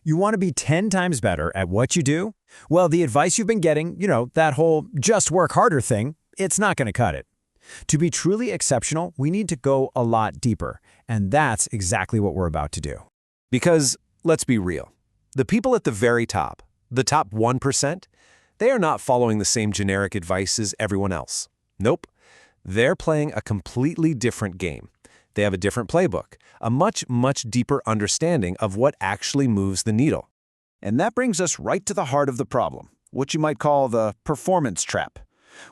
You want to be 10 times better at what you do? Well, the advice you've been getting, that whole just work harder thing, it's not going to cut it. To be truly exceptional, we need to go a lot deeper, and that's exactly what we're about to do. Because, let's be real, the people at the very top, the top 1%, they are not following the same generic advice as everyone else. Nope. They're playing a completely different game. They have a different playbook, a much, much deeper understanding of what actually moves the needle. And that brings us right to the heart of the problem, what you might call the performance trap.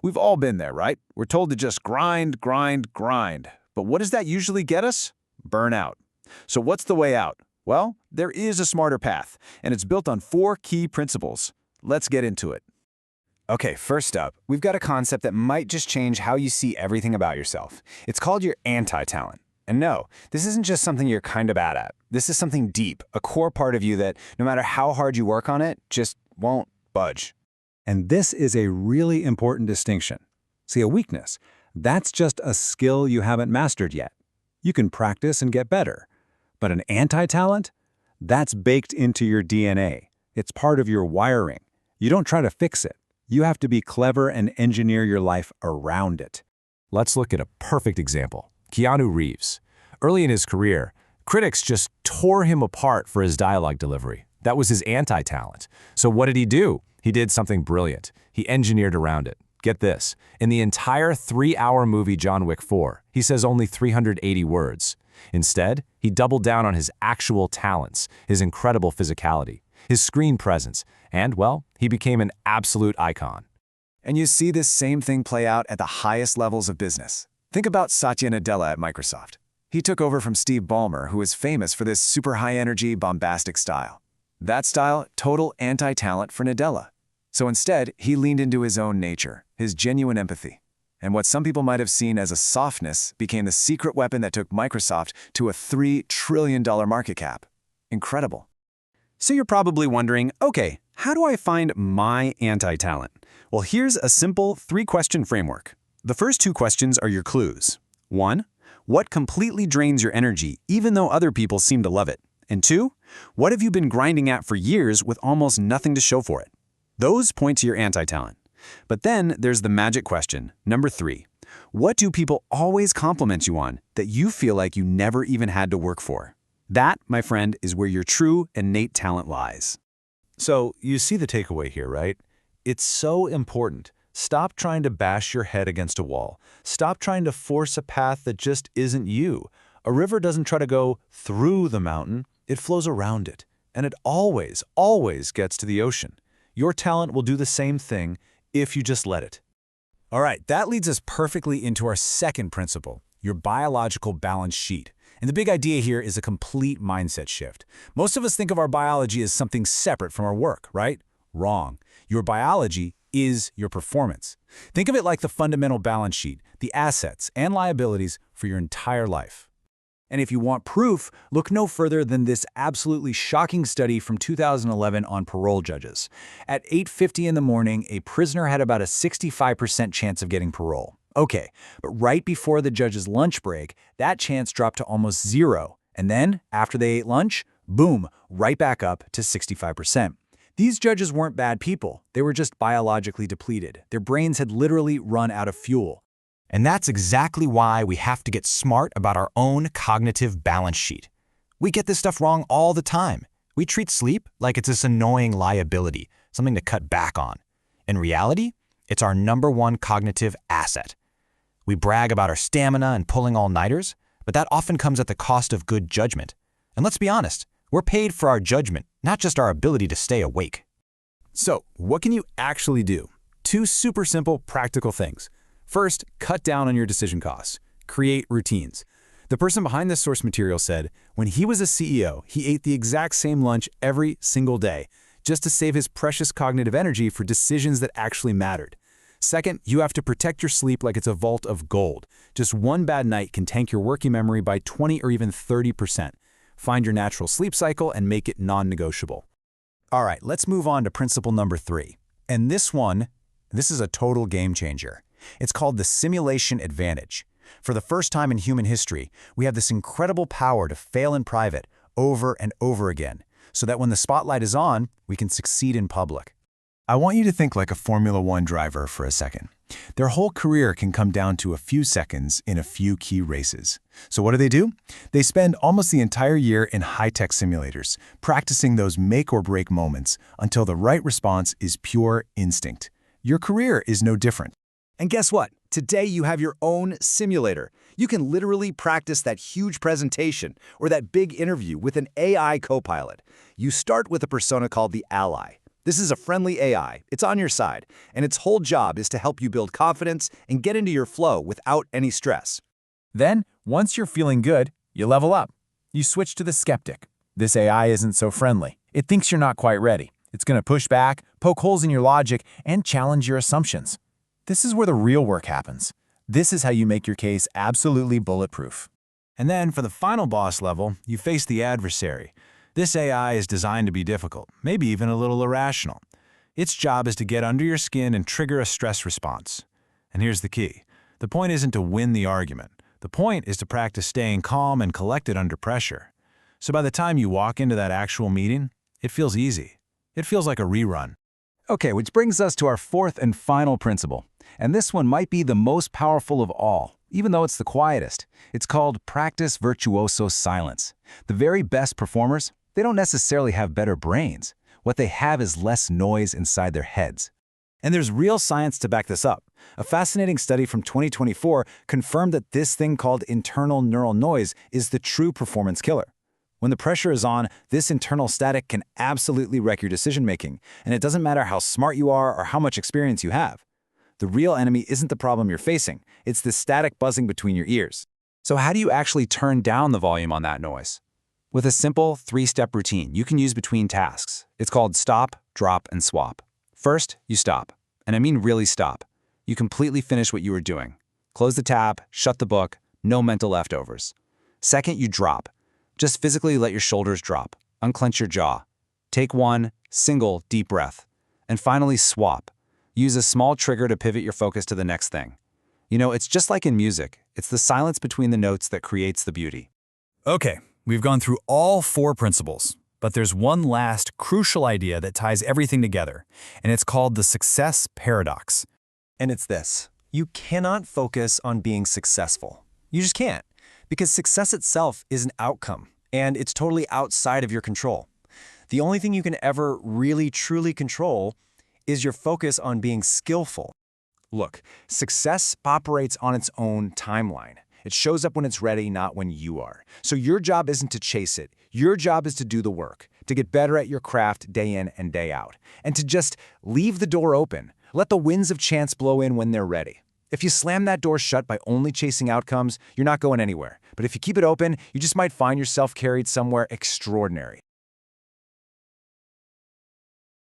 We've all been there, right? We're told to just grind, grind, grind. But what does that usually get us? Burnout. So what's the way out? Well, there is a smarter path, and it's built on 4 key principles. Let's get into it. Okay, first up, we've got a concept that might just change how you see everything about yourself. It's called your anti-talent. And no, this isn't just something you're kind of bad at. This is something deep, a core part of you that, no matter how hard you work on it, just won't budge. And this is a really important distinction. See, a weakness, that's just a skill you haven't mastered yet. You can practice and get better. But an anti-talent? That's baked into your DNA. It's part of your wiring. You don't try to fix it. You have to be clever and engineer your life around it. Let's look at a perfect example. Keanu Reeves. Early in his career, critics just tore him apart for his dialogue delivery. That was his anti-talent. So what did he do? He did something brilliant. He engineered around it. Get this. In the entire 3-hour movie John Wick 4, he says only 380 words. Instead, he doubled down on his actual talents, his incredible physicality, his screen presence, and, well, he became an absolute icon. And you see this same thing play out at the highest levels of business. Think about Satya Nadella at Microsoft. He took over from Steve Ballmer, who was famous for this super high-energy, bombastic style. That style, total anti-talent for Nadella. So instead, he leaned into his own nature, his genuine empathy. And what some people might have seen as a softness became the secret weapon that took Microsoft to a $3 trillion market cap. Incredible. So you're probably wondering, okay, how do I find my anti-talent? Well, here's a simple 3-question framework. The first 2 questions are your clues. 1, what completely drains your energy even though other people seem to love it? And 2, what have you been grinding at for years with almost nothing to show for it? Those point to your anti-talent. But then there's the magic question, number 3. What do people always compliment you on that you feel like you never even had to work for? That, my friend, is where your true innate talent lies. So you see the takeaway here, right? It's so important. Stop trying to bash your head against a wall. Stop trying to force a path that just isn't you. A river doesn't try to go through the mountain, it flows around it. And it always, always gets to the ocean. Your talent will do the same thing if you just let it. All right, that leads us perfectly into our second principle, your biological balance sheet. And the big idea here is a complete mindset shift. Most of us think of our biology as something separate from our work, right? Wrong. Your biology is your performance. Think of it like the fundamental balance sheet, the assets and liabilities for your entire life. And if you want proof, look no further than this absolutely shocking study from 2011 on parole judges. At 8:50 in the morning, a prisoner had about a 65% chance of getting parole. Okay, but right before the judge's lunch break, that chance dropped to almost 0. And then, after they ate lunch, boom, right back up to 65%. These judges weren't bad people. They were just biologically depleted. Their brains had literally run out of fuel. And that's exactly why we have to get smart about our own cognitive balance sheet. We get this stuff wrong all the time. We treat sleep like it's this annoying liability, something to cut back on. In reality, it's our #1 cognitive asset. We brag about our stamina and pulling all-nighters, but that often comes at the cost of good judgment. And let's be honest, we're paid for our judgment, not just our ability to stay awake. So, what can you actually do? 2 super simple, practical things. First, cut down on your decision costs. Create routines. The person behind this source material said, when he was a CEO, he ate the exact same lunch every single day, just to save his precious cognitive energy for decisions that actually mattered. Second, you have to protect your sleep like it's a vault of gold. Just one bad night can tank your working memory by 20 or even 30%. Find your natural sleep cycle and make it non-negotiable. All right, let's move on to principle number 3. And this is a total game changer. It's called the simulation advantage. For the first time in human history, we have this incredible power to fail in private over and over again. so that when the spotlight is on, we can succeed in public. I want you to think like a Formula One driver for a second. Their whole career can come down to a few seconds in a few key races. So what do? They spend almost the entire year in high-tech simulators, practicing those make-or-break moments until the right response is pure instinct. Your career is no different. And guess what? Today you have your own simulator. You can literally practice that huge presentation or that big interview with an AI copilot. You start with a persona called the Ally. This is a friendly AI, it's on your side, and its whole job is to help you build confidence and get into your flow without any stress. Then, once you're feeling good, you level up. You switch to the skeptic. This AI isn't so friendly. It thinks you're not quite ready. It's going to push back, poke holes in your logic, and challenge your assumptions. This is where the real work happens. This is how you make your case absolutely bulletproof. And then, for the final boss level, you face the adversary. This AI is designed to be difficult, maybe even a little irrational. Its job is to get under your skin and trigger a stress response. And here's the key. The point isn't to win the argument. The point is to practice staying calm and collected under pressure. So by the time you walk into that actual meeting, it feels easy. It feels like a rerun. Okay, which brings us to our fourth and final principle. And this one might be the most powerful of all, even though it's the quietest. It's called practice virtuoso silence. The very best performers, they don't necessarily have better brains. What they have is less noise inside their heads. And there's real science to back this up. A fascinating study from 2024 confirmed that this thing called internal neural noise is the true performance killer. When the pressure is on, this internal static can absolutely wreck your decision-making, and it doesn't matter how smart you are or how much experience you have. The real enemy isn't the problem you're facing, it's the static buzzing between your ears. So how do you actually turn down the volume on that noise? With a simple 3-step routine you can use between tasks. It's called stop, drop, and swap. First, you stop. And I mean really stop. You completely finish what you were doing. Close the tab, shut the book, no mental leftovers. Second, you drop. Just physically let your shoulders drop. Unclench your jaw. Take one single deep breath. And finally, swap. Use a small trigger to pivot your focus to the next thing. You know, it's just like in music. It's the silence between the notes that creates the beauty. Okay, we've gone through all 4 principles, but there's one last crucial idea that ties everything together, and it's called the success paradox. And it's this: you cannot focus on being successful. You just can't, because success itself is an outcome, and it's totally outside of your control. The only thing you can ever really truly control is your focus on being skillful. Look, success operates on its own timeline. It shows up when it's ready, not when you are. So your job isn't to chase it. Your job is to do the work, to get better at your craft day in and day out, and to just leave the door open. Let the winds of chance blow in when they're ready. If you slam that door shut by only chasing outcomes, you're not going anywhere. But if you keep it open, you just might find yourself carried somewhere extraordinary.